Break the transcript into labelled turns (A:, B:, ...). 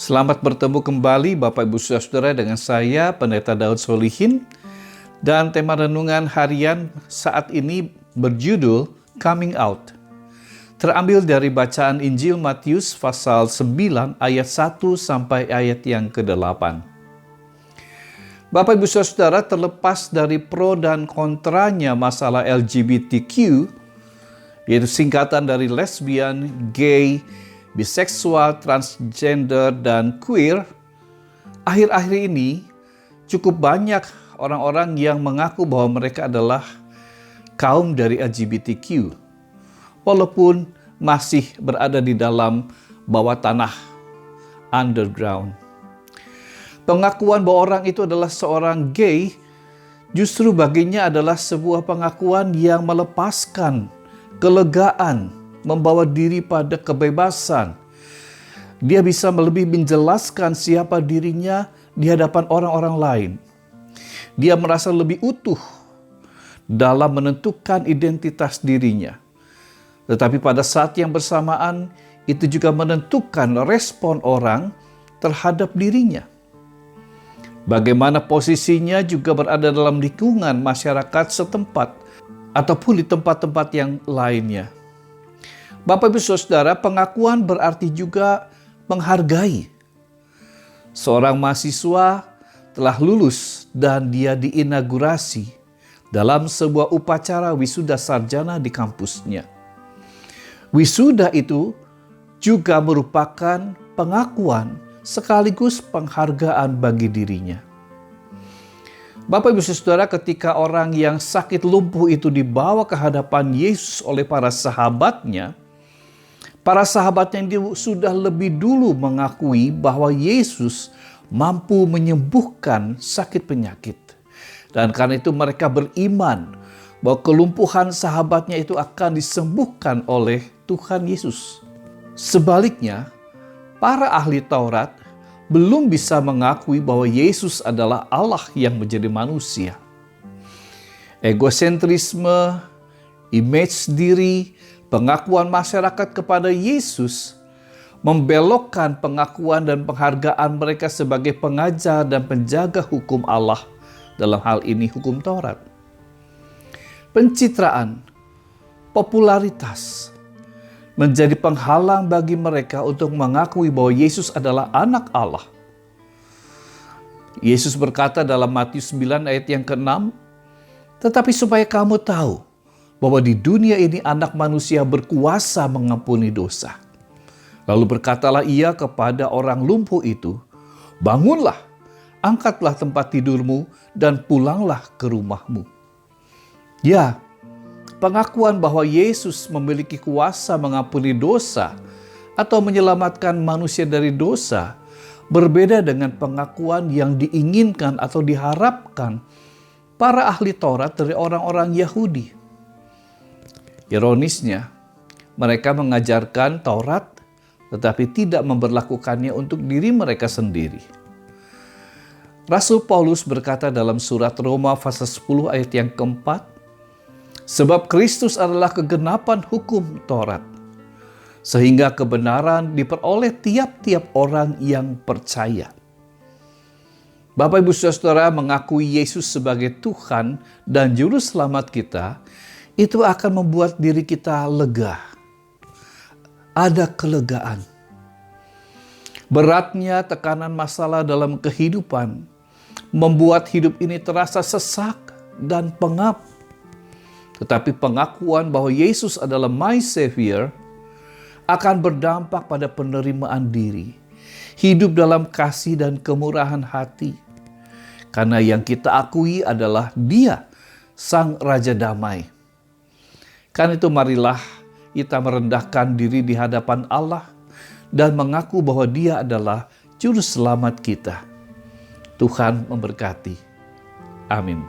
A: Selamat bertemu kembali Bapak Ibu Saudara dengan saya Pendeta Daud Solihin, dan tema renungan harian saat ini berjudul Coming Out. Terambil dari bacaan Injil Matius pasal 9 ayat 1 sampai ayat yang ke-8. Bapak Ibu Saudara, terlepas dari pro dan kontranya masalah LGBTQ, yaitu singkatan dari lesbian, gay, biseksual, transgender, dan queer, akhir-akhir ini cukup banyak orang-orang yang mengaku bahwa mereka adalah kaum dari LGBTQ, walaupun masih berada di dalam bawah tanah, underground. Pengakuan bahwa orang itu adalah seorang gay justru baginya adalah sebuah pengakuan yang melepaskan kelegaan, membawa diri pada kebebasan. Dia bisa lebih menjelaskan siapa dirinya di hadapan orang-orang lain. Dia merasa lebih utuh dalam menentukan identitas dirinya. Tetapi pada saat yang bersamaan, itu juga menentukan respon orang terhadap dirinya. Bagaimana posisinya juga berada dalam lingkungan masyarakat setempat ataupun di tempat-tempat yang lainnya. Bapak Ibu Saudara, pengakuan berarti juga menghargai. Seorang mahasiswa telah lulus dan dia diinaugurasi dalam sebuah upacara wisuda sarjana di kampusnya. Wisuda itu juga merupakan pengakuan sekaligus penghargaan bagi dirinya. Bapak Ibu Saudara, ketika orang yang sakit lumpuh itu dibawa ke hadapan Yesus oleh para sahabatnya itu sudah lebih dulu mengakui bahwa Yesus mampu menyembuhkan sakit penyakit. Dan karena itu mereka beriman bahwa kelumpuhan sahabatnya itu akan disembuhkan oleh Tuhan Yesus. Sebaliknya, para ahli Taurat belum bisa mengakui bahwa Yesus adalah Allah yang menjadi manusia. Egosentrisme, image diri, pengakuan masyarakat kepada Yesus membelokkan pengakuan dan penghargaan mereka sebagai pengajar dan penjaga hukum Allah, dalam hal ini hukum Taurat. Pencitraan, popularitas menjadi penghalang bagi mereka untuk mengakui bahwa Yesus adalah anak Allah. Yesus berkata dalam Matius 9 ayat yang ke-6, "Tetapi supaya kamu tahu bahwa di dunia ini anak manusia berkuasa mengampuni dosa." Lalu berkatalah ia kepada orang lumpuh itu, "Bangunlah, angkatlah tempat tidurmu dan pulanglah ke rumahmu." Ya, pengakuan bahwa Yesus memiliki kuasa mengampuni dosa atau menyelamatkan manusia dari dosa berbeda dengan pengakuan yang diinginkan atau diharapkan para ahli Taurat dari orang-orang Yahudi. Ironisnya, mereka mengajarkan Taurat tetapi tidak memberlakukannya untuk diri mereka sendiri. Rasul Paulus berkata dalam surat Roma pasal 10 ayat yang ke-4, "Sebab Kristus adalah kegenapan hukum Taurat, sehingga kebenaran diperoleh tiap-tiap orang yang percaya." Bapak Ibu Saudara, mengakui Yesus sebagai Tuhan dan Juru Selamat kita, itu akan membuat diri kita lega. Ada kelegaan. Beratnya tekanan masalah dalam kehidupan membuat hidup ini terasa sesak dan pengap. Tetapi pengakuan bahwa Yesus adalah my Savior akan berdampak pada penerimaan diri, hidup dalam kasih dan kemurahan hati. Karena yang kita akui adalah Dia, Sang Raja Damai. Karena itu marilah kita merendahkan diri di hadapan Allah dan mengaku bahwa Dia adalah Juru Selamat kita. Tuhan memberkati. Amin.